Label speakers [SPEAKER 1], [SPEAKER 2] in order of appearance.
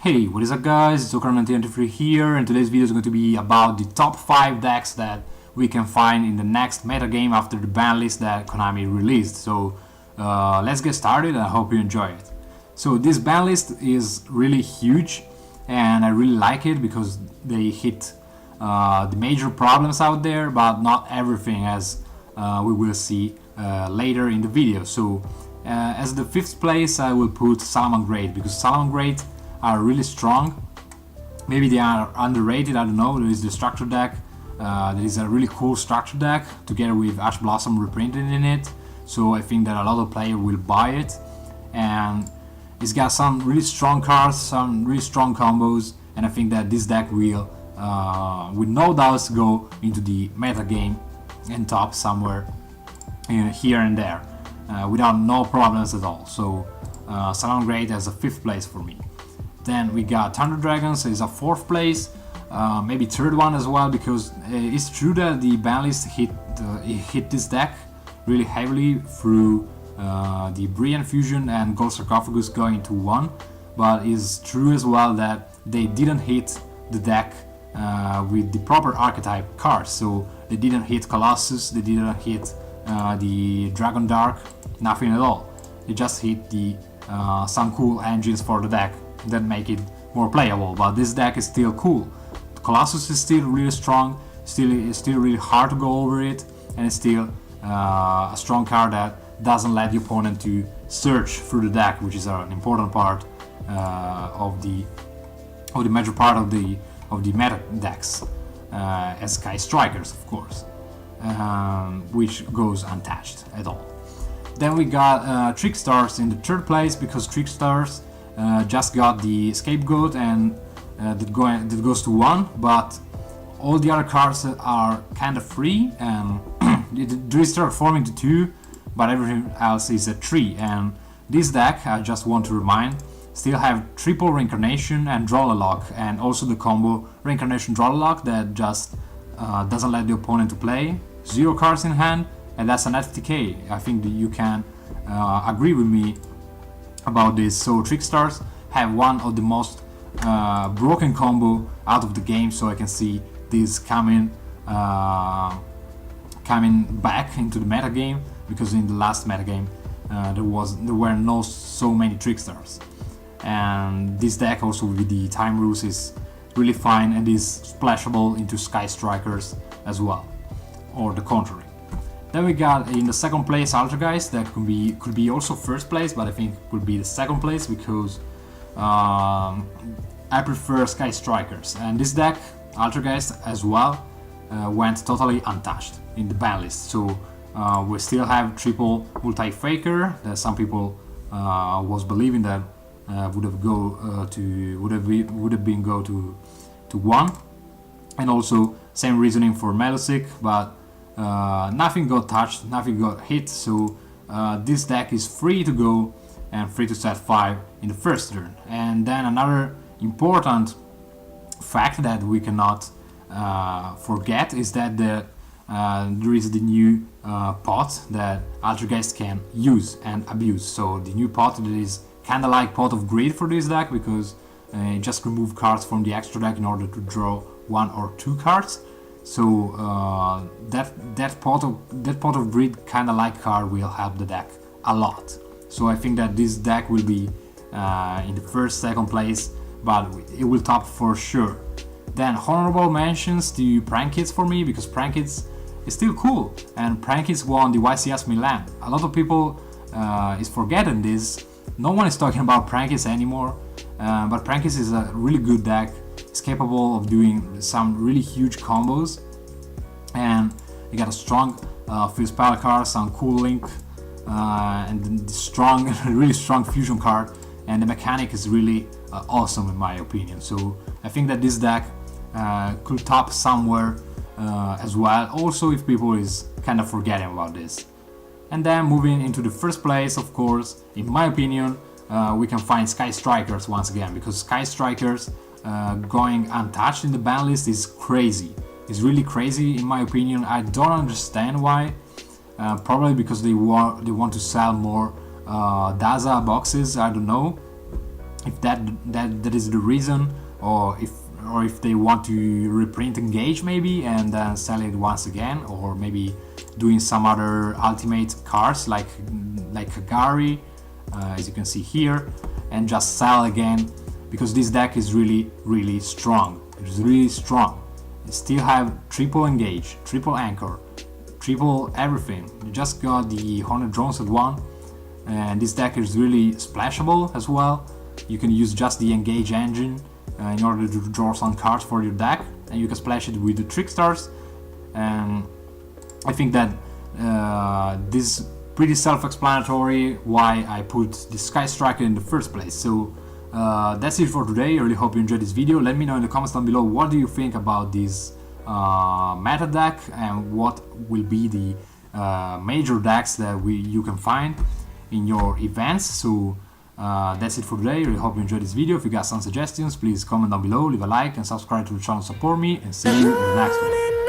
[SPEAKER 1] Hey, what is up guys, it's Gioco here, and today's video is going to be about the top 5 decks that we can find in the next metagame after the ban list that Konami released. So let's get started, I hope you enjoy it. So this ban list is really huge and I really like it because they hit the major problems out there, but not everything, as we will see later in the video. So as the 5th place I will put Salamangreat, because Salamangreat are really strong. Maybe they are underrated, I don't know. There is the structure deck. There is a really cool structure deck together with Ash Blossom reprinted in it. So I think that a lot of players will buy it. And it's got some really strong cards, some really strong combos. And I think that this deck will, with no doubts, go into the meta game and top somewhere here and there, without no problems at all. So Salamangreat has a 5th place for me. Then we got Thunder Dragons is a 4th place, maybe 3rd one as well, because it's true that the ban list hit this deck really heavily through the Brilliant Fusion and Gold Sarcophagus going into 1, but it's true as well that they didn't hit the deck with the proper archetype cards. So they didn't hit Colossus, they didn't hit the Dragon Dark, nothing at all. They just hit the some cool engines for the deck that make it more playable, but this deck is still cool. Colossus is still really strong, it's still really hard to go over it, and it's still a strong card that doesn't let the opponent to search through the deck, which is an important part of the major part of the meta decks, as Sky Strikers, of course, which goes untouched at all. Then we got Trickstars in the 3rd place, because Trickstars just got the Scapegoat and that goes to 1, but all the other cards are kind of free, and they start forming to 2, but everything else is a 3. And this deck, I just want to remind, still have triple Reincarnation and Drollalok, and also the combo Reincarnation Drollalok that just doesn't let the opponent to play, 0 cards in hand, and that's an FTK. I think that you can agree with me about this. So Trickstars have one of the most broken combo out of the game, so I can see this coming back into the meta game, because in the last meta game there were no so many Trickstars, and this deck also with the time rules is really fine and is splashable into Sky Strikers as well, or the contrary. Then we got in the 2nd place Altergeist, that could be also 1st place, but I think could be the 2nd place because I prefer Sky Strikers. And this deck, Altergeist as well, went totally untouched in the ban list. So we still have triple multi-faker that some people was believing that would have been go to 1, and also same reasoning for Melosic, but nothing got touched, nothing got hit, so this deck is free to go and free to set 5 in the 1st turn. And then another important fact that we cannot forget is that there is the new pot that Altergeist can use and abuse. So the new pot that is kinda like Pot of Greed for this deck, because it just remove cards from the extra deck in order to draw 1 or 2 cards. So that pot of Greed kinda like card will help the deck a lot. So I think that this deck will be in the 1st, 2nd place, but it will top for sure. Then honorable mentions to Prankits for me, because Prankits is still cool, and Prankits won the YCS Milan. A lot of people is forgetting this. No one is talking about Prankits anymore, but Prankits is a really good deck. It's capable of doing some really huge combos, and you got a strong field spell card, some cool link, and strong, really strong fusion card, and the mechanic is really awesome in my opinion. So I think that this deck could top somewhere as well, also if people is kind of forgetting about this. And then moving into the 1st place, of course, in my opinion, we can find Sky Strikers once again, because Sky Strikers going untouched in the ban list is crazy. It's really crazy in my opinion. I don't understand why. Probably because they want to sell more Daza boxes, I don't know. if that is the reason, or if they want to reprint Engage maybe and then sell it once again, or maybe doing some other ultimate cards like Gary, as you can see here, and just sell again, because this deck is really strong. It's really strong. You still have triple Engage, triple Anchor, triple everything. You just got the Hornet Drones at 1, and this deck is really splashable as well. You can use just the Engage engine in order to draw some cards for your deck, and you can splash it with the Trickstars. And I think that this is pretty self-explanatory why I put the Sky Striker in the first place. So that's it for today. I really hope you enjoyed this video. Let me know in the comments down below what do you think about this meta deck, and what will be the major decks that you can find in your events. So that's it for today. I really hope you enjoyed this video. If you got some suggestions, please comment down below, leave a like and subscribe to the channel to support me, and see you in the next one.